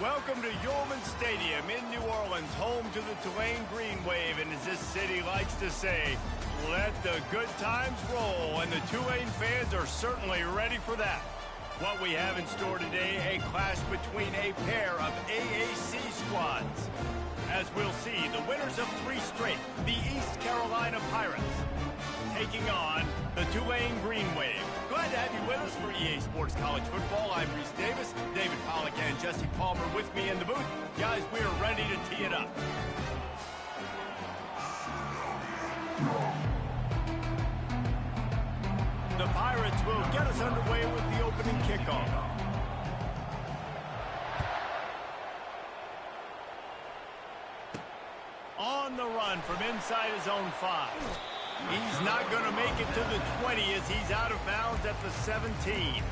Welcome to Yulman Stadium in New Orleans, home to the Tulane Green Wave, and as this city likes to say, let the good times roll, and the Tulane fans are certainly ready for that. What we have in store today, a clash between a pair of AAC squads. As we'll see, the winners of 3 straight, the East Carolina Pirates, taking on the Tulane Green Wave. Glad to have you with us for EA Sports College Football. I'm Reese Davis, David Pollack and Jesse Palmer with me in the booth. Guys, we are ready to tee it up. The Pirates will get us underway with the opening kickoff. On the run from inside his own 5. He's not going to make it to the 20 as he's out of bounds at the 17.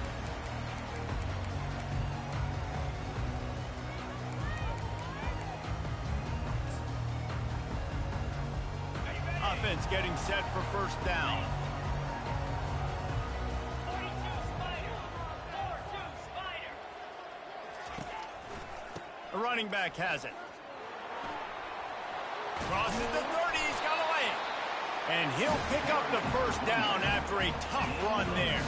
Offense getting set for first down. The running back has it. Crosses the 30, he's got away. And he'll pick up the first down after a tough run there.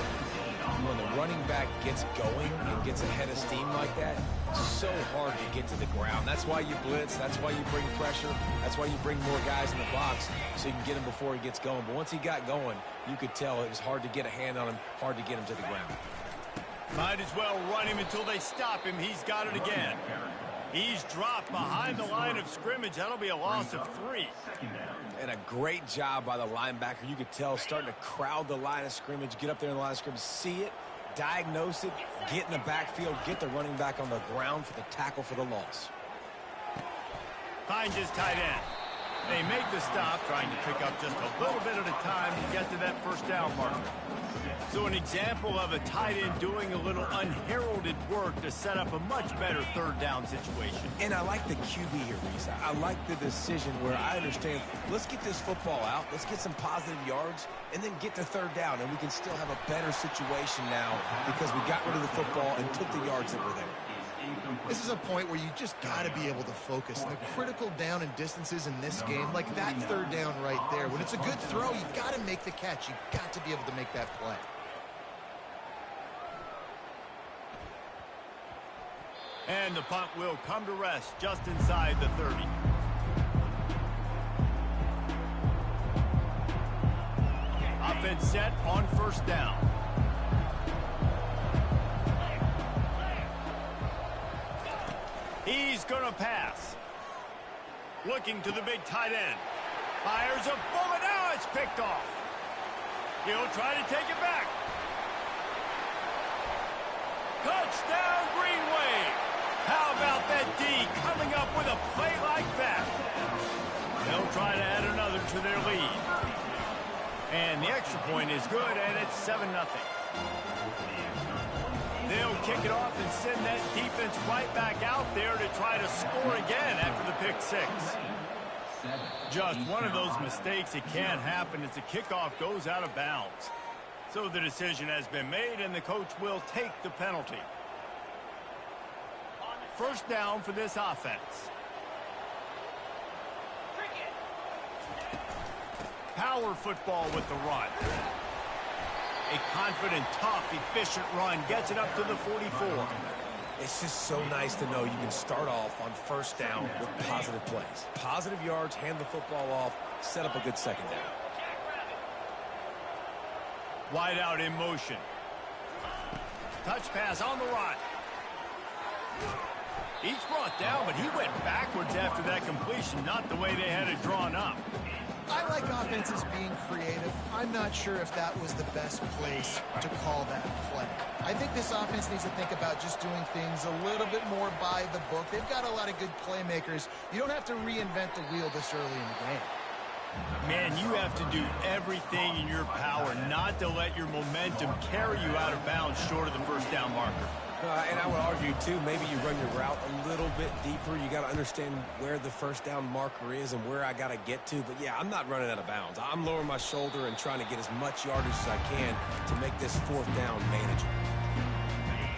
When the running back gets going and gets ahead of steam like that, it's so hard to get to the ground. That's why you blitz. That's why you bring pressure. That's why you bring more guys in the box so you can get him before he gets going. But once he got going, you could tell it was hard to get a hand on him, hard to get him to the ground. Might as well run him until they stop him. He's got it again. He's dropped behind the line of scrimmage. That'll be a loss of 3. And a great job by the linebacker. You could tell starting to crowd the line of scrimmage, get up there in the line of scrimmage, see it, diagnose it, get in the backfield, get the running back on the ground for the tackle for the loss. Finds his tight end. They make the stop, trying to pick up just a little bit at a time to get to that first down marker. So an example of a tight end doing a little unheralded work to set up a much better third down situation. And I like the QB here, Reese. I like the decision where I understand, let's get this football out, let's get some positive yards, and then get to third down, and we can still have a better situation now because we got rid of the football and took the yards that were there. This is a point where you just got to be able to focus. The critical down and distances in this game, like that third down right there. When it's a good throw, you got to make the catch. You got to be able to make that play. And the punt will come to rest just inside the 30. Offense set on first down. He's going to pass. Looking to the big tight end. Fires a bullet. Now it's picked off. He'll try to take it back. Touchdown, Green Wave. How about that D coming up with a play like that? They'll try to add another to their lead. And the extra point is good, and it's 7-0. They'll kick it off and send that defense right back out there to try to score again after the pick 6. Just one of those mistakes. It can't happen as the kickoff goes out of bounds. So the decision has been made, and the coach will take the penalty. First down for this offense. Power football with the run. A confident, tough, efficient run gets it up to the 44. It's just so nice to know you can start off on first down with positive plays. Positive yards, hand the football off, set up a good second down. Wide out in motion. Touch pass on the run. He's brought down, but he went backwards after that completion, not the way they had it drawn up. I like offenses being creative. I'm not sure if that was the best place to call that play. I think this offense needs to think about just doing things a little bit more by the book. They've got a lot of good playmakers. You don't have to reinvent the wheel this early in the game. Man, you have to do everything in your power not to let your momentum carry you out of bounds short of the first down marker. And I would argue, too, maybe you run your route a little bit deeper. You got to understand where the first down marker is and where I got to get to. But, yeah, I'm not running out of bounds. I'm lowering my shoulder and trying to get as much yardage as I can to make this fourth down manageable.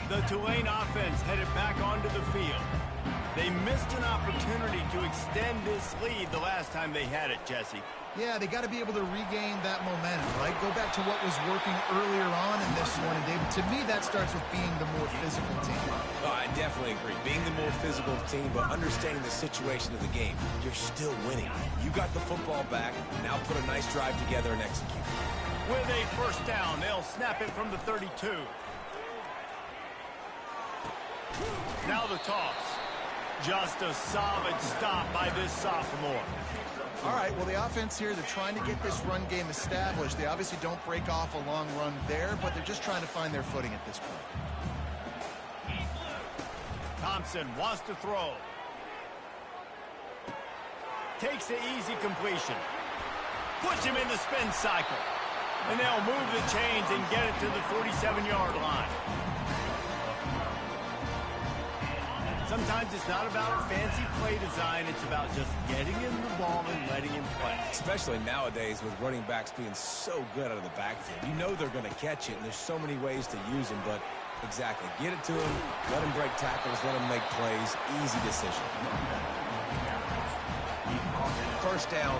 The Tulane offense headed back onto the field. They missed an opportunity to extend this lead the last time they had it, Jesse. Yeah, they got to be able to regain that momentum, right? Go back to what was working earlier on in this one. And, David, to me, that starts with being the more physical team. Oh, I definitely agree. Being the more physical team, but understanding the situation of the game. You're still winning. You got the football back. Now put a nice drive together and execute. With a first down, they'll snap it from the 32. Now the toss. Just a solid stop by this sophomore. All right, well, the offense here, they're trying to get this run game established. They obviously don't break off a long run there, but they're just trying to find their footing at this point. Thompson wants to throw. Takes the easy completion. Puts him in the spin cycle. And they'll move the chains and get it to the 47-yard line. Sometimes it's not about a fancy play design. It's about just getting him the ball and letting him play. Especially nowadays with running backs being so good out of the backfield. You know they're going to catch it, and there's so many ways to use them. But exactly, get it to him, let him break tackles, let him make plays. Easy decision. First down,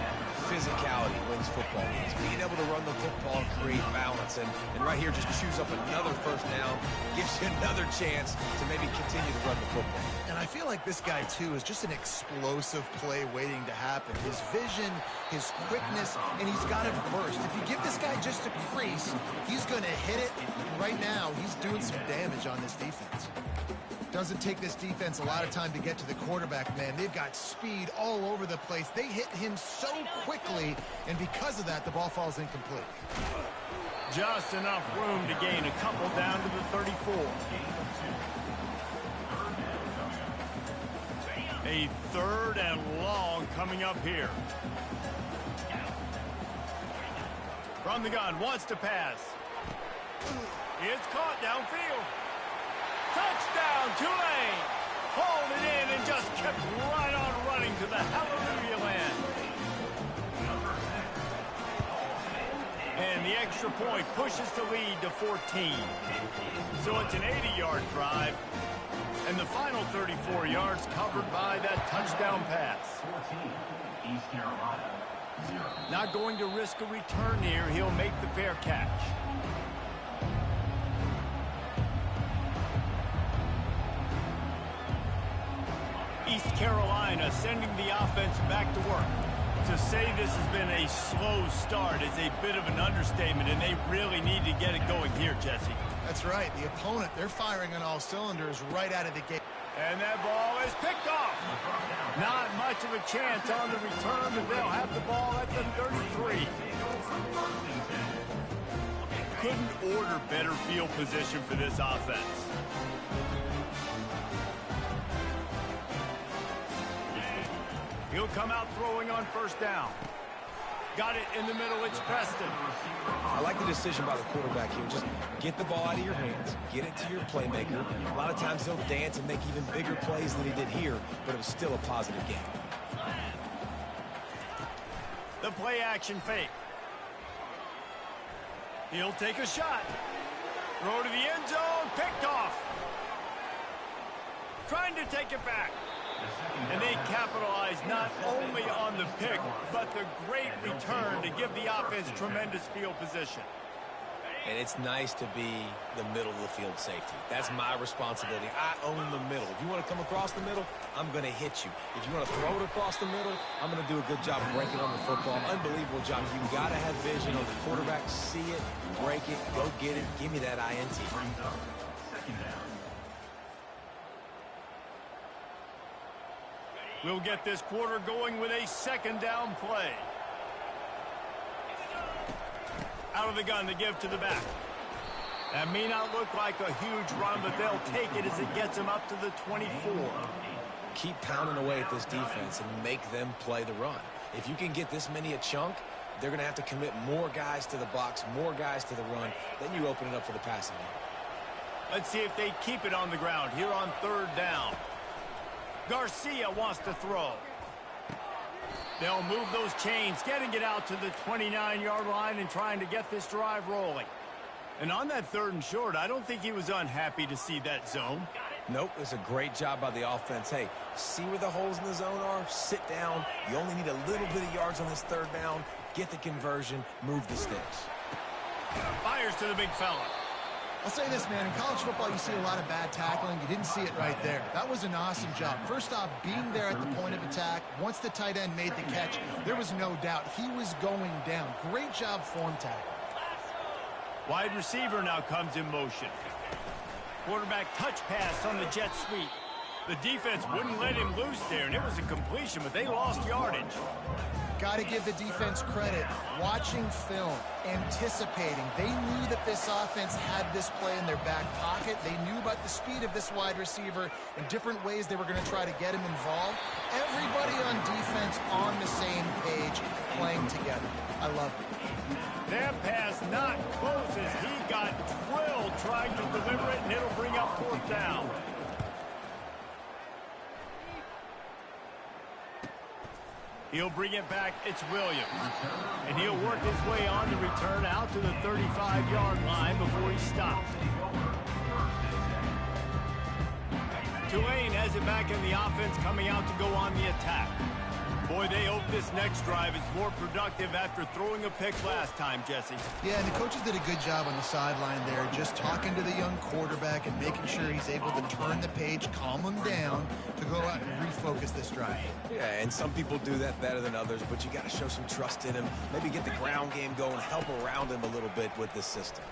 physicality wins football games. Being able to run the football and create balance. And right here, just choose up another first down. Gives you another chance to maybe continue to run the football. And I feel like this guy, too, is just an explosive play waiting to happen. His vision, his quickness, and he's got it burst. If you give this guy just a crease, he's going to hit it. And right now, he's doing some damage on this defense. Doesn't take this defense a lot of time to get to the quarterback, man. They've got speed all over the place. They hit him so quickly, and because of that, the ball falls incomplete. Just enough room to gain a couple down to the 34. A third and long coming up here. From the gun, wants to pass. It's caught downfield. Touchdown, Tulane! Hauled it in and just kept right on running to the hallelujah land. And the extra point pushes the lead to 14. So it's an 80-yard drive. And the final 34 yards covered by that touchdown pass. East Carolina, 0. Not going to risk a return here. He'll make the fair catch. East Carolina sending the offense back to work. To say this has been a slow start is a bit of an understatement, and they really need to get it going here, Jesse. That's right. The opponent, they're firing on all cylinders right out of the gate. And that ball is picked off. Not much of a chance on the return, but they'll have the ball at the 33. Couldn't order better field position for this offense. He'll come out throwing on first down. Got it in the middle. It's Preston. I like the decision by the quarterback here. Just get the ball out of your hands. Get it to your playmaker. A lot of times he'll dance and make even bigger plays than he did here, but it was still a positive game. The play action fake. He'll take a shot. Throw to the end zone. Picked off. Trying to take it back. And they capitalize not only on the pick, but the great return to give the offense tremendous field position. And it's nice to be the middle of the field safety. That's my responsibility. I own the middle. If you want to come across the middle, I'm going to hit you. If you want to throw it across the middle, I'm going to do a good job breaking on the football. Unbelievable job. You got to have vision on the quarterback. See it, break it, go get it. Give me that INT. We'll get this quarter going with a second down play. Out of the gun to give to the back. That may not look like a huge run, but they'll take it as it gets them up to the 24. Keep pounding away at this defense and make them play the run. If you can get this many a chunk, they're going to have to commit more guys to the box, more guys to the run. Then you open it up for the passing game. Let's see if they keep it on the ground here on third down. Garcia wants to throw. They'll move those chains, getting it out to the 29-yard line and trying to get this drive rolling. And on that third and short, I don't think he was unhappy to see that zone. Nope, it was a great job by the offense. Hey, see where the holes in the zone are? Sit down. You only need a little bit of yards on this third down. Get the conversion. Move the sticks. Fires to the big fella. I'll say this, man. In college football, you see a lot of bad tackling. You didn't see it right there. That was an awesome job. First off, being there at the point of attack. Once the tight end made the catch, there was no doubt he was going down. Great job form tackle. Wide receiver now comes in motion. Quarterback touch pass on the jet sweep. The defense wouldn't let him loose there, and it was a completion, but they lost yardage. Got to give the defense credit. Watching film, anticipating. They knew that this offense had this play in their back pocket. They knew about the speed of this wide receiver and different ways they were going to try to get him involved. Everybody on defense on the same page, playing together. I love it. That pass not close as he got drilled trying to deliver it, and it'll bring up fourth down. He'll bring it back. It's Williams. And he'll work his way on to return out to the 35-yard line before he stops. Tulane has it back in the offense coming out to go on the attack. Boy, they hope this next drive is more productive after throwing a pick last time, Jesse. Yeah, and the coaches did a good job on the sideline there, just talking to the young quarterback and making sure he's able to turn the page, calm him down to go out and refocus this drive. Yeah, and some people do that better than others, but you got to show some trust in him. Maybe get the ground game going, help around him a little bit with this system.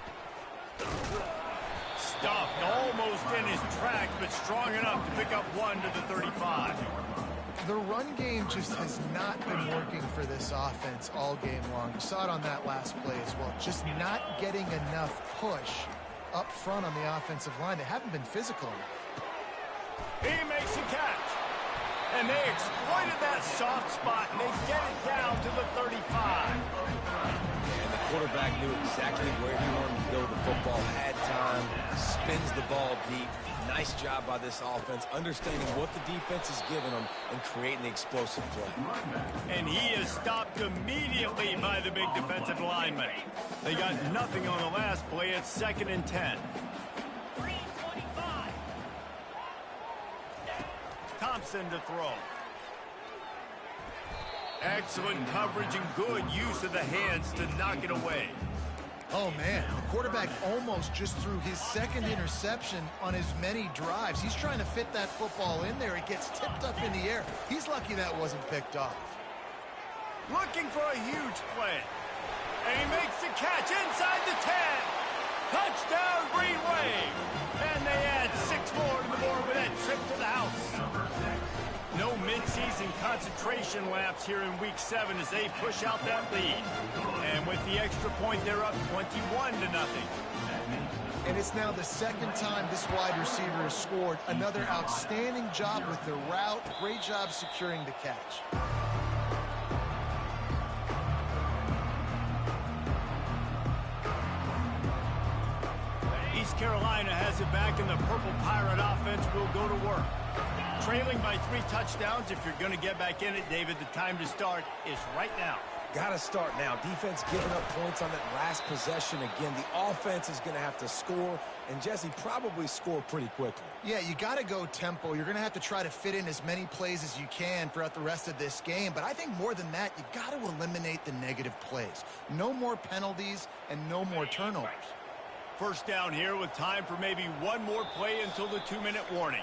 Stuffed almost in his tracks, but strong enough to pick up one to the 35. The run game just has not been working for this offense all game long. You saw it on that last play as well. Just not getting enough push up front on the offensive line. They haven't been physical enough. He makes a catch. And they exploited that soft spot, and they get it down to the 35. And the quarterback knew exactly where he wanted to go with the football, had time, spins the ball deep. Nice job by this offense, understanding what the defense is giving them and creating the explosive play. And he is stopped immediately by the big defensive lineman. They got nothing on the last play. It's 2nd and 10. Thompson to throw. Excellent coverage and good use of the hands to knock it away. Oh, man, the quarterback almost just threw his second interception on as many drives. He's trying to fit that football in there. It gets tipped up in the air. He's lucky that wasn't picked off. Looking for a huge play. And he makes the catch inside the 10. Touchdown, Green Wave. And they add 6 more to the board with that trip to the house. No midseason concentration laps here in Week 7 as they push out that lead. And with the extra point, they're up 21-0. And it's now the second time this wide receiver has scored. Another outstanding job with the route. Great job securing the catch. East Carolina has it back, and the Purple Pirate offense will go to work. Trailing by 3 touchdowns. If you're going to get back in it, David, the time to start is right now. Got to start now. Defense giving up points on that last possession. Again, the offense is going to have to score, and Jesse probably score pretty quickly. Yeah, you got to go tempo. You're going to have to try to fit in as many plays as you can throughout the rest of this game. But I think more than that, you got to eliminate the negative plays. No more penalties and no more turnovers. First down here with time for maybe one more play until the 2-minute warning.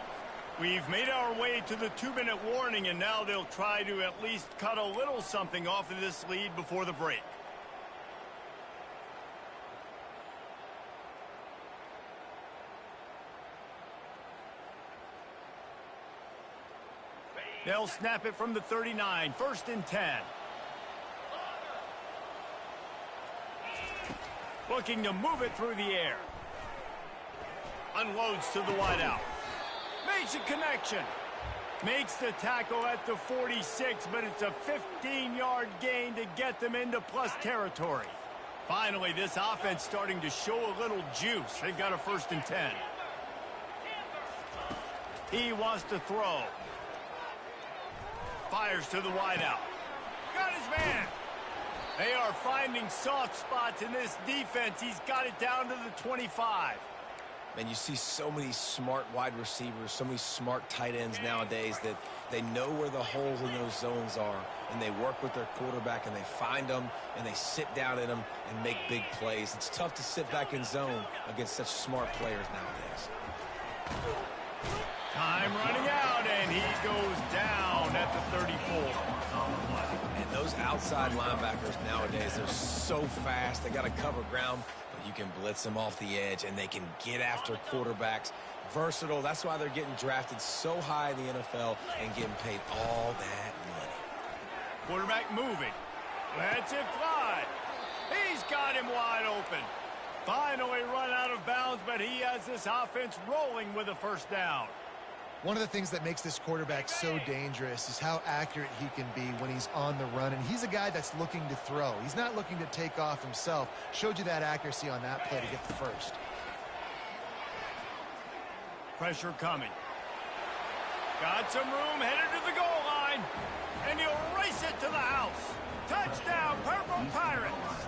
We've made our way to the 2-minute warning, and now they'll try to at least cut a little something off of this lead before the break. They'll snap it from the 39, 1st and 10. Looking to move it through the air. Unloads to the wideout. Makes a connection. Makes the tackle at the 46, but it's a 15-yard gain to get them into plus territory. Finally, this offense starting to show a little juice. They've got a 1st and 10. He wants to throw. Fires to the wideout. Got his man. They are finding soft spots in this defense. He's got it down to the 25. Man, you see so many smart wide receivers, so many smart tight ends nowadays that they know where the holes in those zones are, and they work with their quarterback, and they find them, and they sit down in them and make big plays. It's tough to sit back in zone against such smart players nowadays. Time running out, and he goes down at the 34. And those outside linebackers nowadays, they're so fast. They got to cover ground. You can blitz them off the edge, and they can get after quarterbacks. Versatile. That's why they're getting drafted so high in the NFL and getting paid all that money. Quarterback moving. Lets it fly. He's got him wide open. Finally run out of bounds, but he has this offense rolling with a first down. One of the things that makes this quarterback so dangerous is how accurate he can be when he's on the run. And he's a guy that's looking to throw. He's not looking to take off himself. Showed you that accuracy on that play to get the first. Pressure coming. Got some room, headed to the goal line. And he'll race it to the house. Touchdown, Purple Pirates.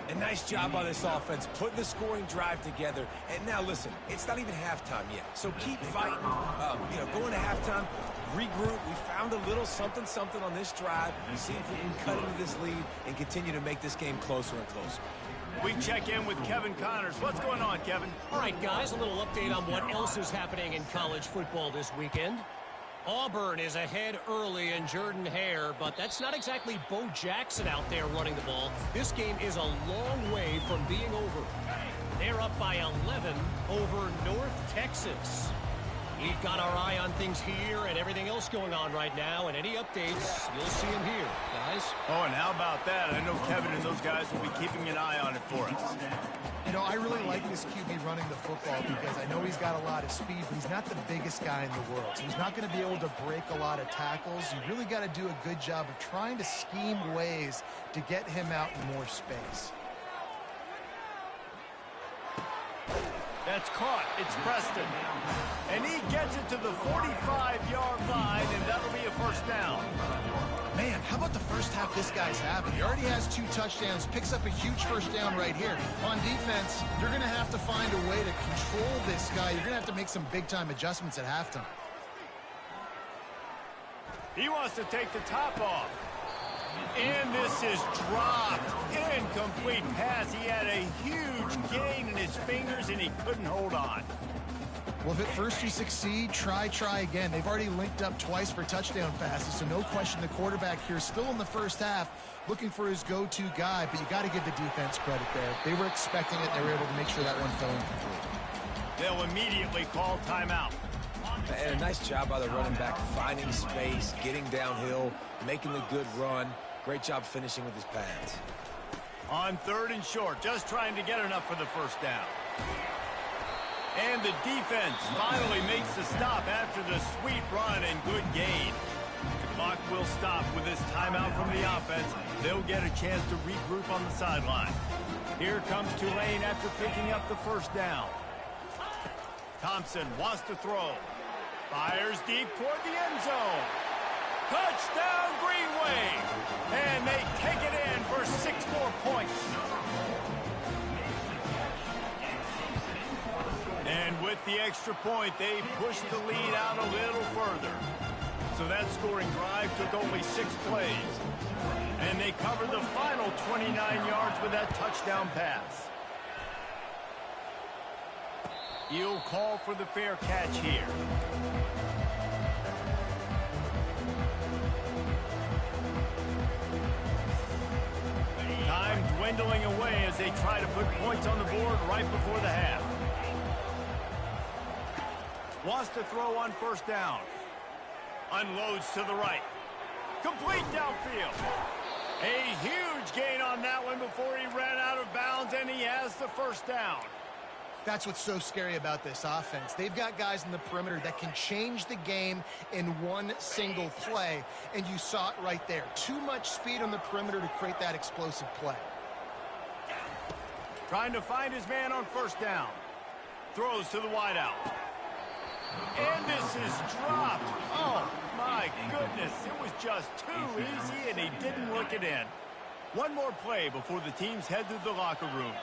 A nice job by this offense, putting the scoring drive together. And now, listen, it's not even halftime yet. So keep fighting. Going to halftime, regroup. We found a little something on this drive. See if we can cut into this lead and continue to make this game closer and closer. We check in with Kevin Connors. What's going on, Kevin? All right, guys, a little update on what else is happening in college football this weekend. Auburn is ahead early in Jordan-Hare, but that's not exactly Bo Jackson out there running the ball. This game is a long way from being over. They're up by 11 over North Texas. We've got our eye on things here and everything else going on right now, and any updates, you'll see them here, guys. Oh, and how about that? I know Kevin and those guys will be keeping an eye on it for us. You know, I really like this QB running the football because I know he's got a lot of speed, but he's not the biggest guy in the world. So he's not going to be able to break a lot of tackles. You really got to do a good job of trying to scheme ways to get him out in more space. That's caught. It's Preston. And he gets it to the 45-yard line, and that'll be a first down. Man, how about the first half this guy's having? He already has 2 touchdowns, picks up a huge first down right here. On defense, you're going to have to find a way to control this guy. You're going to have to make some big-time adjustments at halftime. He wants to take the top off. And this is dropped. Incomplete pass. He had a huge gain in his fingers, and he couldn't hold on. Well, if at first you succeed, try again. They've already linked up twice for touchdown passes, so no question the quarterback here still in the first half looking for his go-to guy, but you got to give the defense credit there. They were expecting it. They were able to make sure that one fell incomplete. They'll immediately call timeout. And a nice job by the running back, finding space, getting downhill, making the good run. Great job finishing with his pads. On 3rd and short, just trying to get enough for the first down. And the defense finally makes the stop after the sweet run and good gain. The clock will stop with this timeout from the offense. They'll get a chance to regroup on the sideline. Here comes Tulane after picking up the first down. Thompson wants to throw. Fires deep toward the end zone. Touchdown, Green Wave. And they take it in for 6 more points. And with the extra point, they push the lead out a little further. So that scoring drive took only 6 plays. And they covered the final 29 yards with that touchdown pass. He'll call for the fair catch here. Time dwindling away as they try to put points on the board right before the half. Wants to throw on first down. Unloads to the right. Complete downfield. A huge gain on that one before he ran out of bounds, and he has the first down. That's what's so scary about this offense. They've got guys in the perimeter that can change the game in one single play, and you saw it right there. Too much speed on the perimeter to create that explosive play. Trying to find his man on first down. Throws to the wideout. And this is dropped. Oh, my goodness. It was just too easy, and he didn't look it in. One more play before the teams head to the locker rooms.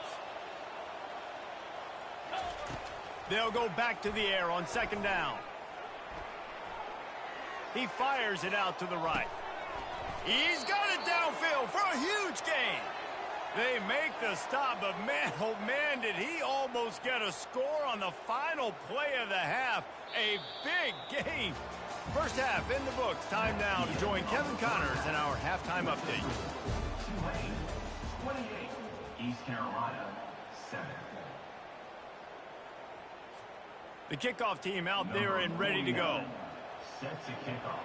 They'll go back to the air on second down. He fires it out to the right. He's got it downfield for a huge gain. They make the stop, but man, oh man, did he almost get a score on the final play of the half. A big gain. First half in the books. Time now to join Kevin Connors in our halftime update. Tulane 28, East Carolina 7. The kickoff team out there and ready to go. Set to kickoff.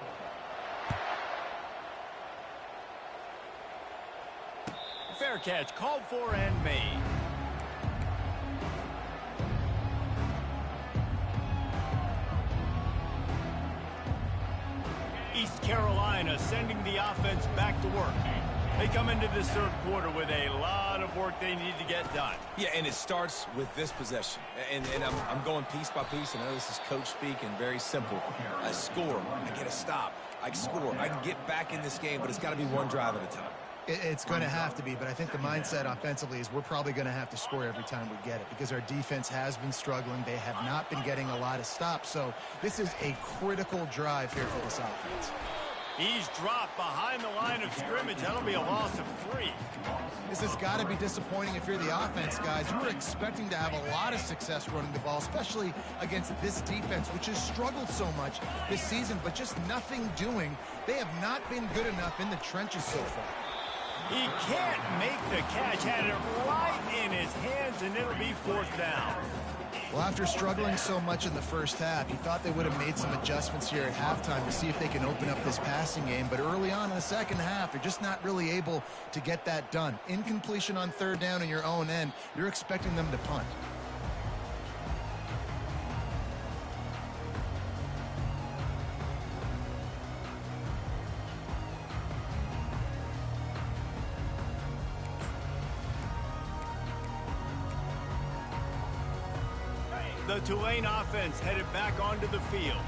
Fair catch called for and made. East Carolina sending the offense back to work. They come into this third quarter with a lot of work they need to get done. Yeah, and it starts with this possession. And I'm going piece by piece. I know this is coach speak and very simple. I score. I get a stop. I score. I can get back in this game, but it's got to be one drive at a time. It's going to have to be, but I think the mindset offensively is we're probably going to have to score every time we get it because our defense has been struggling. They have not been getting a lot of stops, so this is a critical drive here for this offense. He's dropped behind the line of scrimmage. That'll be a loss of 3. This has got to be disappointing if you're the offense, guys. You were expecting to have a lot of success running the ball, especially against this defense, which has struggled so much this season, but just nothing doing. They have not been good enough in the trenches so far. He can't make the catch. Had it right in his hands, and it'll be 4th down. Well, after struggling so much in the first half, you thought they would have made some adjustments here at halftime to see if they can open up this passing game. But early on in the second half, they're just not really able to get that done. Incompletion on third down in your own end, you're expecting them to punt. The Tulane offense headed back onto the field.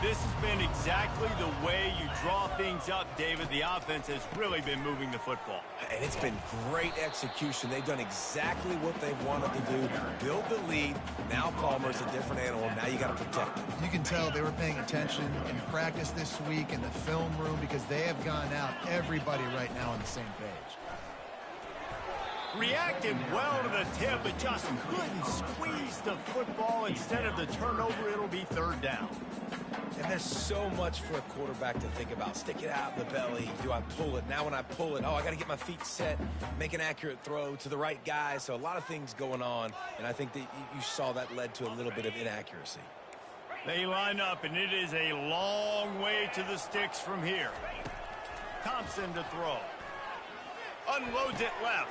This has been exactly the way you draw things up, David. The offense has really been moving the football. And it's been great execution. They've done exactly what they've wanted to do. Build the lead. Now Palmer's a different animal. Now you got to protect him. You can tell they were paying attention in practice this week in the film room because they have gone out, everybody right now on the same page. Reacted well to the tip, but just couldn't squeeze the football. Instead of the turnover, it'll be 3rd down. And there's so much for a quarterback to think about. Stick it out in the belly. Do I pull it? Now when I pull it, I got to get my feet set, make an accurate throw to the right guy. So a lot of things going on, and I think that you saw that led to a little bit of inaccuracy. They line up, and it is a long way to the sticks from here. Thompson to throw. Unloads it left.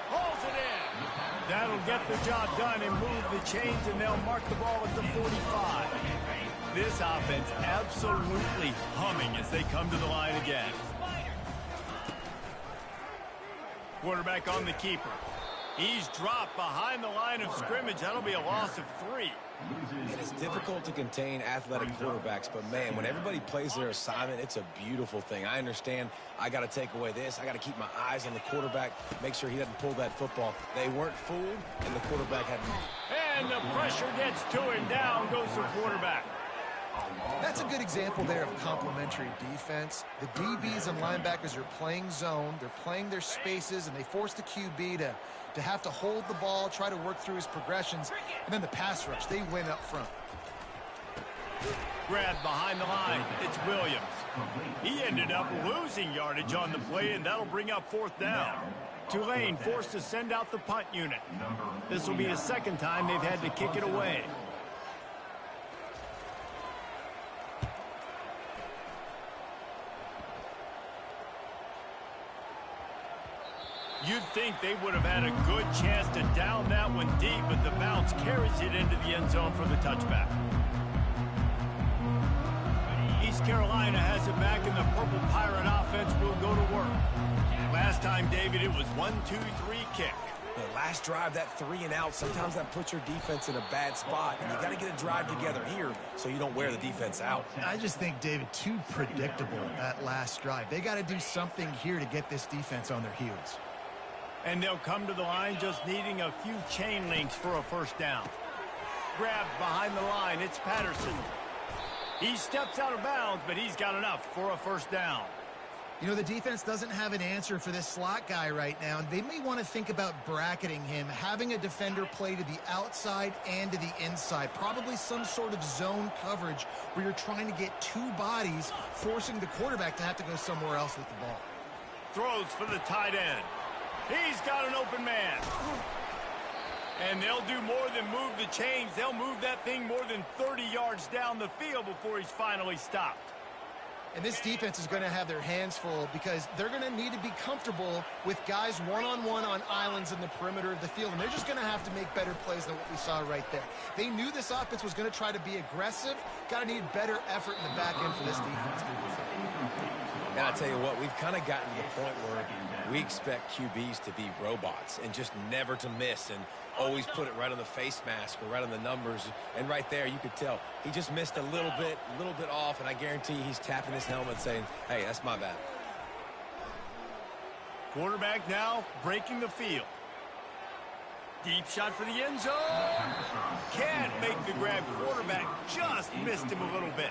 Hauls it in. That'll get the job done and move the chains, and they'll mark the ball at the 45. This offense absolutely humming as they come to the line again. Quarterback on the keeper. He's dropped behind the line of scrimmage. That'll be a loss of 3. And it's difficult to contain athletic quarterbacks, but man, when everybody plays their assignment, it's a beautiful thing. I understand I got to take away this. I got to keep my eyes on the quarterback, make sure he doesn't pull that football. They weren't fooled, and the quarterback had... And the pressure gets to him. Down goes the quarterback. That's a good example there of complementary defense. The DBs and linebackers are playing zone. They're playing their spaces, and they force the QB to have to hold the ball, try to work through his progressions, and then the pass rush, they win up front. Grabbed behind the line. It's Williams. He ended up losing yardage on the play, and that'll bring up 4th down. Tulane forced to send out the punt unit. This will be the second time they've had to kick it away. You'd think they would have had a good chance to down that one deep, but the bounce carries it into the end zone for the touchback. East Carolina has it back, and the Purple Pirate offense will go to work. Last time, David, it was 1-2-3 kick. The last drive, that 3 and out, sometimes that puts your defense in a bad spot, and you got to get a drive together here so you don't wear the defense out. I just think, David, too predictable that last drive. They got to do something here to get this defense on their heels. And they'll come to the line just needing a few chain links for a 1st down. grabbed behind the line. It's Patterson. He steps out of bounds, but he's got enough for a first down. You know, the defense doesn't have an answer for this slot guy right now, and they may want to think about bracketing him, having a defender play to the outside and to the inside, probably some sort of zone coverage where you're trying to get two bodies, forcing the quarterback to have to go somewhere else with the ball. Throws for the tight end. He's got an open man. And they'll do more than move the chains. They'll move that thing more than 30 yards down the field before he's finally stopped. And this defense is going to have their hands full because they're going to need to be comfortable with guys one-on-one on islands in the perimeter of the field. And they're just going to have to make better plays than what we saw right there. They knew this offense was going to try to be aggressive. Got to need better effort in the back end for this defense. And I tell you what, we've kind of gotten to the point where we expect QBs to be robots and just never to miss and always put it right on the face mask or right on the numbers. And right there, you could tell he just missed a little bit off, and I guarantee he's tapping his helmet saying, hey, that's my bad. Quarterback now breaking the field. Deep shot for the end zone. Can't make the grab. Quarterback just missed him a little bit.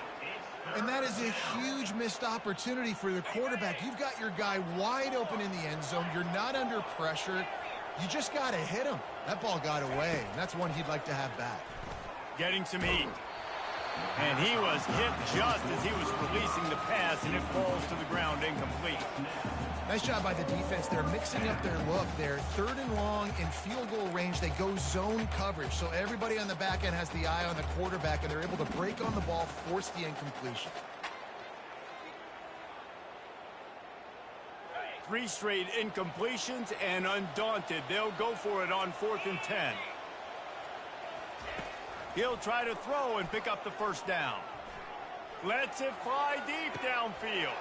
And that is a huge missed opportunity for the quarterback. You've got your guy wide open in the end zone. You're not under pressure. You just got to hit him. That ball got away, and that's one he'd like to have back. Getting some heat. And he was hit just as he was releasing the pass, and it falls to the ground incomplete. Nice job by the defense. They're mixing up their look. They're third and long in field goal range. They go zone coverage, so everybody on the back end has the eye on the quarterback, and they're able to break on the ball, force the incompletion. 3 straight incompletions, and undaunted, they'll go for it on 4th and 10. He'll try to throw and pick up the first down. Lets it fly deep downfield.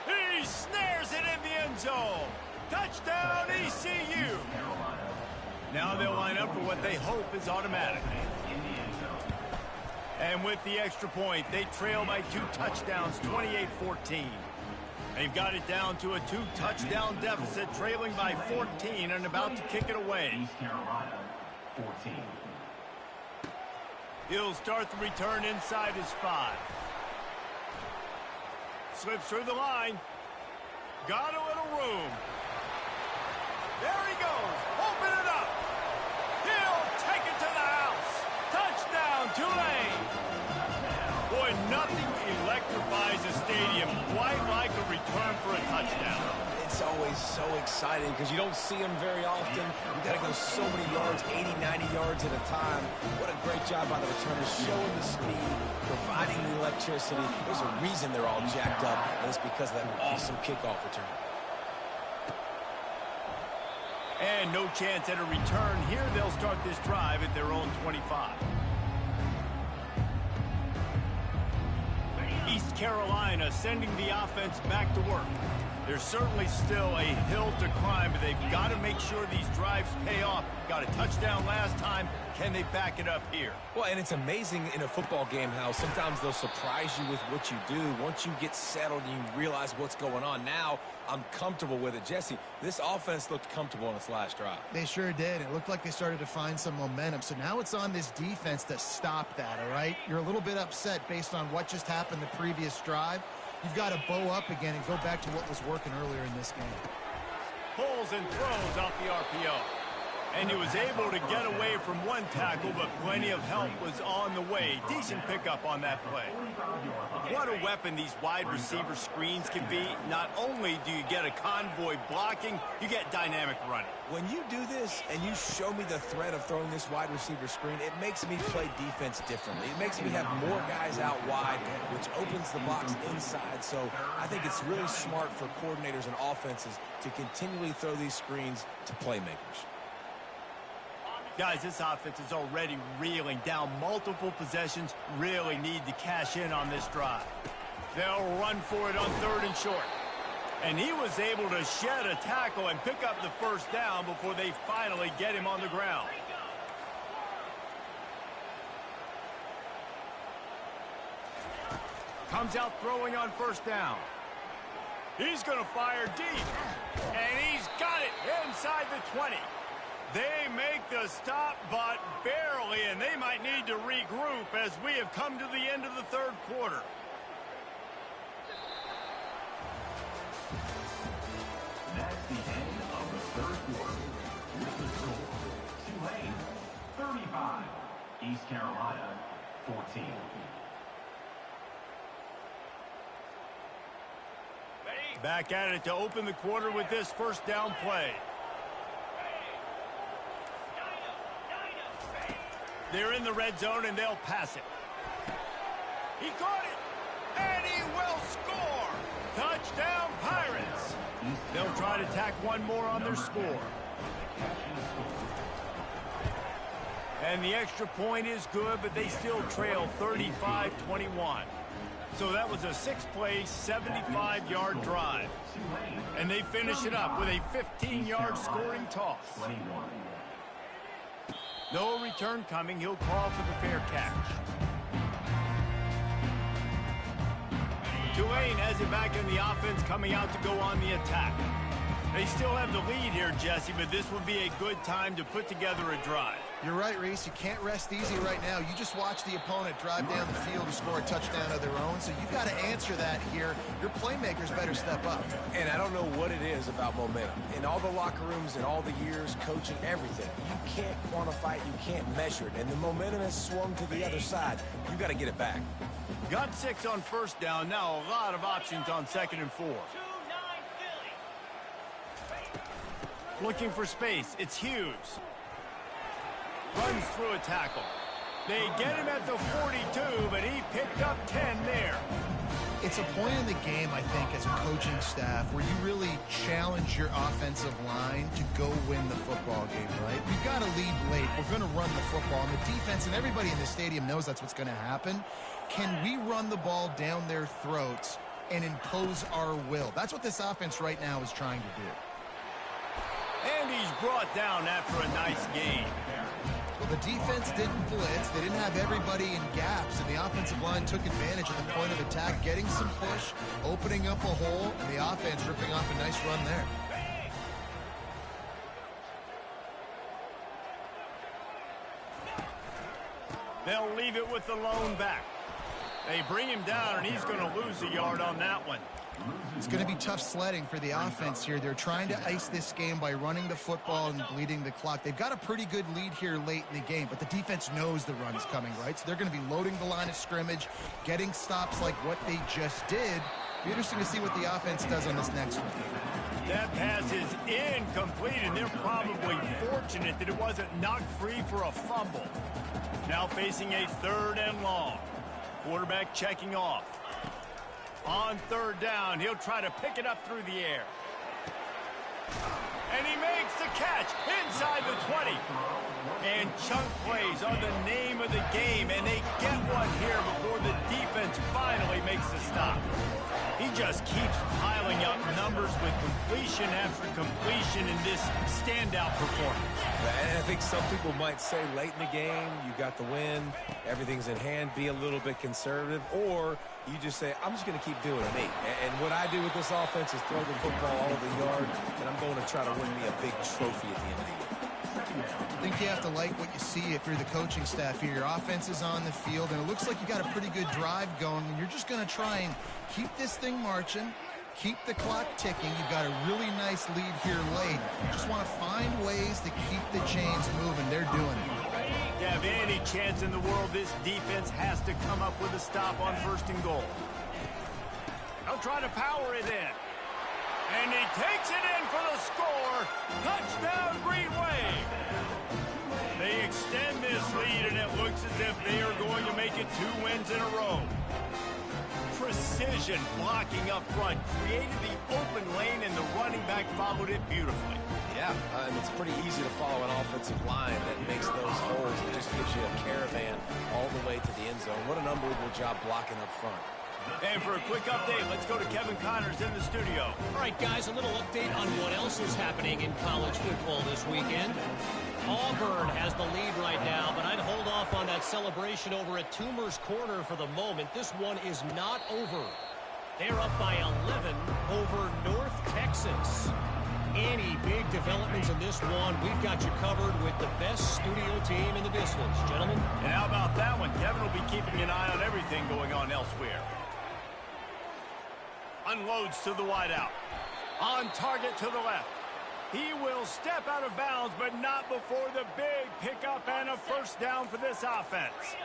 He snares it in the end zone. Touchdown, ECU. Now they'll line up for what they hope is automatic. And with the extra point, they trail by 2 touchdowns, 28-14. They've got it down to a 2-touchdown deficit, trailing by 14 and about to kick it away. East Carolina, 14. He'll start the return inside his 5. Slips through the line. Got a little room. There he goes. Open it up. He'll take it to the house. Touchdown, Tulane. Boy, nothing electrifies a stadium quite like a return for a touchdown. It's always so exciting because you don't see them very often. You got to go so many yards, 80, 90 yards at a time. What a great job by the returners, showing the speed, providing the electricity. There's a reason they're all jacked up, and it's because of that awesome kickoff return. And no chance at a return here. They'll start this drive at their own 25. East Carolina sending the offense back to work. There's certainly still a hill to climb, but they've got to make sure these drives pay off. Got a touchdown last time. Can they back it up here? Well, and it's amazing in a football game how sometimes they'll surprise you with what you do. Once you get settled and you realize what's going on, now I'm comfortable with it. Jesse, this offense looked comfortable on its last drive. They sure did. It looked like they started to find some momentum. So now it's on this defense to stop that, all right? You're a little bit upset based on what just happened the previous drive. You've got to bow up again and go back to what was working earlier in this game. Pulls and throws off the RPO. And he was able to get away from one tackle, but plenty of help was on the way. Decent pickup on that play. What a weapon these wide receiver screens can be. Not only do you get a convoy blocking, you get dynamic running. When you do this and you show me the threat of throwing this wide receiver screen, it makes me play defense differently. It makes me have more guys out wide, which opens the box inside. So I think it's really smart for coordinators and offenses to continually throw these screens to playmakers. Guys, this offense is already reeling down multiple possessions. Really need to cash in on this drive. They'll run for it on 3rd and short. And he was able to shed a tackle and pick up the first down before they finally get him on the ground. Comes out throwing on 1st down. He's going to fire deep. And he's got it inside the 20. They make the stop, but barely. quietly, and they might need to regroup as we have come to the end of the third quarter. That's the end of the third quarter. With the score, Tulane 35, East Carolina 14. Back at it to open the quarter with this first down play. They're in the red zone, and they'll pass it. He caught it, and he will score. Touchdown, Pirates. They'll try to tack one more on their score. And the extra point is good, but they still trail 35-21. So that was a 6-play, 75-yard drive. And they finish it up with a 15-yard scoring toss. No return coming. He'll call for the fair catch. Tulane has it back in the offense, coming out to go on the attack. They still have the lead here, Jesse, but this would be a good time to put together a drive. You're right, Reese. You can't rest easy right now. You just watch the opponent drive down the field to score a touchdown of their own, so you've got to answer that here. Your playmakers better step up. And I don't know what it is about momentum. In all the locker rooms, in all the years, coaching, everything, you can't quantify it, you can't measure it, and the momentum has swung to the other side. You got to get it back. Got 6 on first down. Now a lot of options on 2nd and 4. Looking for space. It's Hughes. Runs through a tackle. They get him at the 42, but he picked up 10 there. It's a point in the game, I think, as a coaching staff where you really challenge your offensive line to go win the football game, right? We've got to lead late. We're going to run the football. And the defense and everybody in the stadium knows that's what's going to happen. Can we run the ball down their throats and impose our will? That's what this offense right now is trying to do. And he's brought down after a nice gain. Well, the defense didn't blitz. They didn't have everybody in gaps, and the offensive line took advantage at the point of attack, getting some push, opening up a hole, and the offense ripping off a nice run there. They'll leave it with the lone back. They bring him down, and he's going to lose a yard on that one. It's going to be tough sledding for the offense here. They're trying to ice this game by running the football and bleeding the clock. They've got a pretty good lead here late in the game, but the defense knows the run is coming, right? So they're going to be loading the line of scrimmage, getting stops like what they just did. Be interesting to see what the offense does on this next one. That pass is incomplete, and they're probably fortunate that it wasn't knocked free for a fumble. Now facing a 3rd and long. Quarterback checking off. On 3rd down, he'll try to pick it up through the air. And he makes the catch inside the 20. And chunk plays on the name of the game, and they get one here before the defense finally makes the stop. He just keeps piling up numbers with completion after completion in this standout performance. And I think some people might say late in the game, you got the win, everything's in hand, be a little bit conservative, or you just say, I'm just going to keep doing me. And what I do with this offense is throw the football all over the yard, and I'm going to try to win me a big trophy at the end of the year. I think you have to like what you see if you're the coaching staff here. Your offense is on the field, and it looks like you got a pretty good drive going, and you're just going to try and keep this thing marching, keep the clock ticking. You've got a really nice lead here late. Just want to find ways to keep the chains moving. They're doing it. To have any chance in the world, this defense has to come up with a stop on 1st and goal. They'll try to power it in. And he takes it in for the score. Touchdown, Green Wave. They extend this lead, and it looks as if they are going to make it 2 wins in a row. Precision blocking up front created the open lane, and the running back followed it beautifully. Yeah, and it's pretty easy to follow an offensive line that makes those holes and just gives you a caravan all the way to the end zone. What an unbelievable job blocking up front. And for a quick update, let's go to Kevin Connors in the studio. All right, guys, a little update on what else is happening in college football this weekend. Auburn has the lead right now, but I'd hold off on that celebration over at Toomer's Corner for the moment. This one is not over. They're up by 11 over North Texas. any big developments in this one, we've got you covered with the best studio team in the business, gentlemen. And how about that one? Kevin will be keeping an eye on everything going on elsewhere. Unloads to the wideout. On target to the left. He will step out of bounds, but not before the big pickup and a first down for this offense.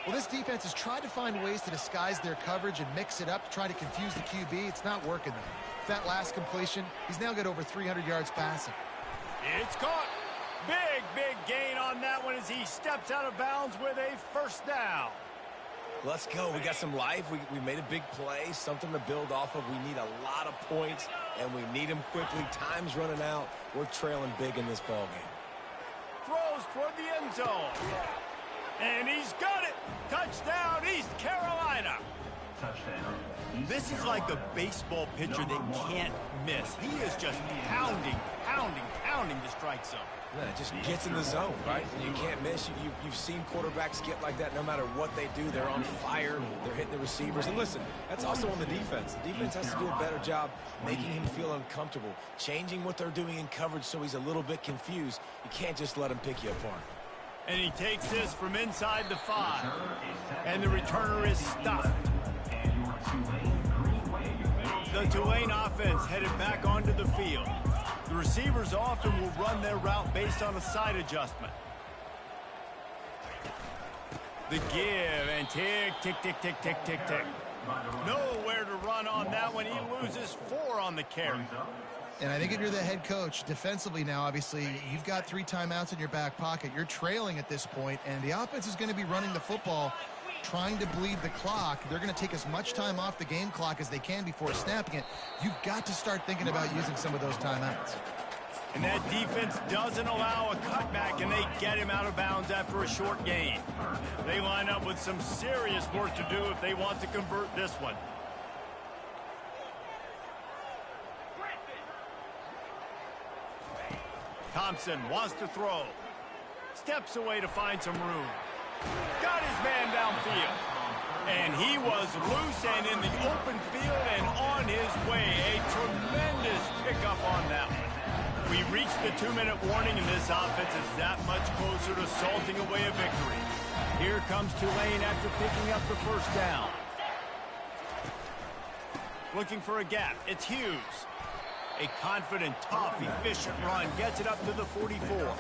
Well, this defense has tried to find ways to disguise their coverage and mix it up to try to confuse the QB. It's not working, though. That last completion, he's now got over 300 yards passing. It's caught. Big gain on that one as he steps out of bounds with a first down. Let's go. We got some life. We made a big play, something to build off of. We need a lot of points, and we need them quickly. Time's running out. We're trailing big in this ball game. Throws toward the end zone. And he's got it. Touchdown, East Carolina. Touchdown. This is like a baseball pitcher that can't miss. He is just pounding the strike zone. Yeah, it just gets in the zone, right? You can't miss. You've seen quarterbacks get like that no matter what they do. They're on fire. They're hitting the receivers. And listen, that's also on the defense. The defense has to do a better job making him feel uncomfortable, changing what they're doing in coverage so he's a little bit confused. You can't just let him pick you apart. And he takes this from inside the 5. And the returner is stopped. The Tulane offense headed back onto the field. The receivers often will run their route based on a side adjustment. The give and tick. Nowhere to run on that one. He loses 4 on the carry. And I think if you're the head coach, defensively now, obviously, you've got 3 timeouts in your back pocket. You're trailing at this point, and the offense is going to be running the football, trying to bleed the clock. They're going to take as much time off the game clock as they can before snapping it. You've got to start thinking about using some of those timeouts. And that defense doesn't allow a cutback, and they get him out of bounds after a short gain. They line up with some serious work to do if they want to convert this one. Thompson wants to throw. Steps away to find some room. Got his man downfield. And he was loose and in the open field and on his way. A tremendous pickup on that one. We reached the 2-minute warning, and this offense is that much closer to salting away a victory. Here comes Tulane after picking up the first down. Looking for a gap. It's Hughes. A confident, tough, efficient run gets it up to the 44.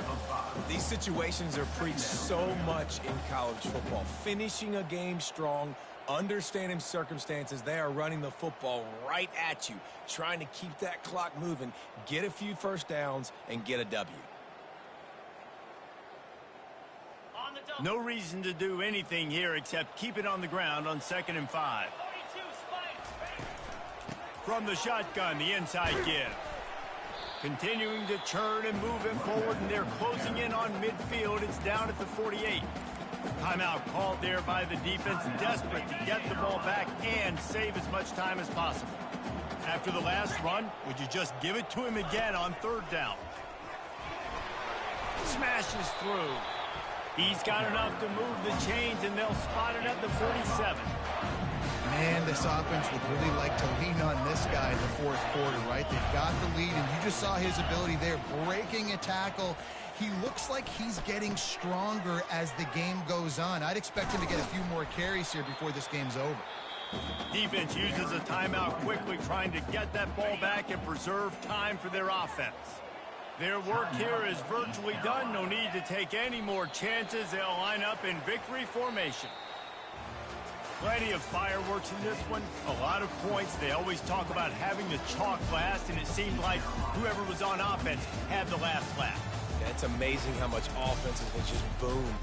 These situations are preached so much in college football. Finishing a game strong, understanding circumstances. They are running the football right at you, trying to keep that clock moving, get a few first downs, and get a W. No reason to do anything here except keep it on the ground on 2nd and 5. From the shotgun, the inside give. Continuing to churn and move it forward, and they're closing in on midfield. It's down at the 48. Timeout called there by the defense, desperate to get the ball back and save as much time as possible. After the last run, would you just give it to him again on 3rd down? Smashes through. He's got enough to move the chains, and they'll spot it at the 47. Man, this offense would really like to lean on this guy in the 4th quarter, right? They've got the lead, and you just saw his ability there, breaking a tackle. He looks like he's getting stronger as the game goes on. I'd expect him to get a few more carries here before this game's over. Defense uses a timeout quickly, trying to get that ball back and preserve time for their offense. Their work here is virtually done. No need to take any more chances. They'll line up in victory formation. Plenty of fireworks in this one. A lot of points. They always talk about having the chalk last, and it seemed like whoever was on offense had the last laugh. Yeah, it's amazing how much offense has been just boomed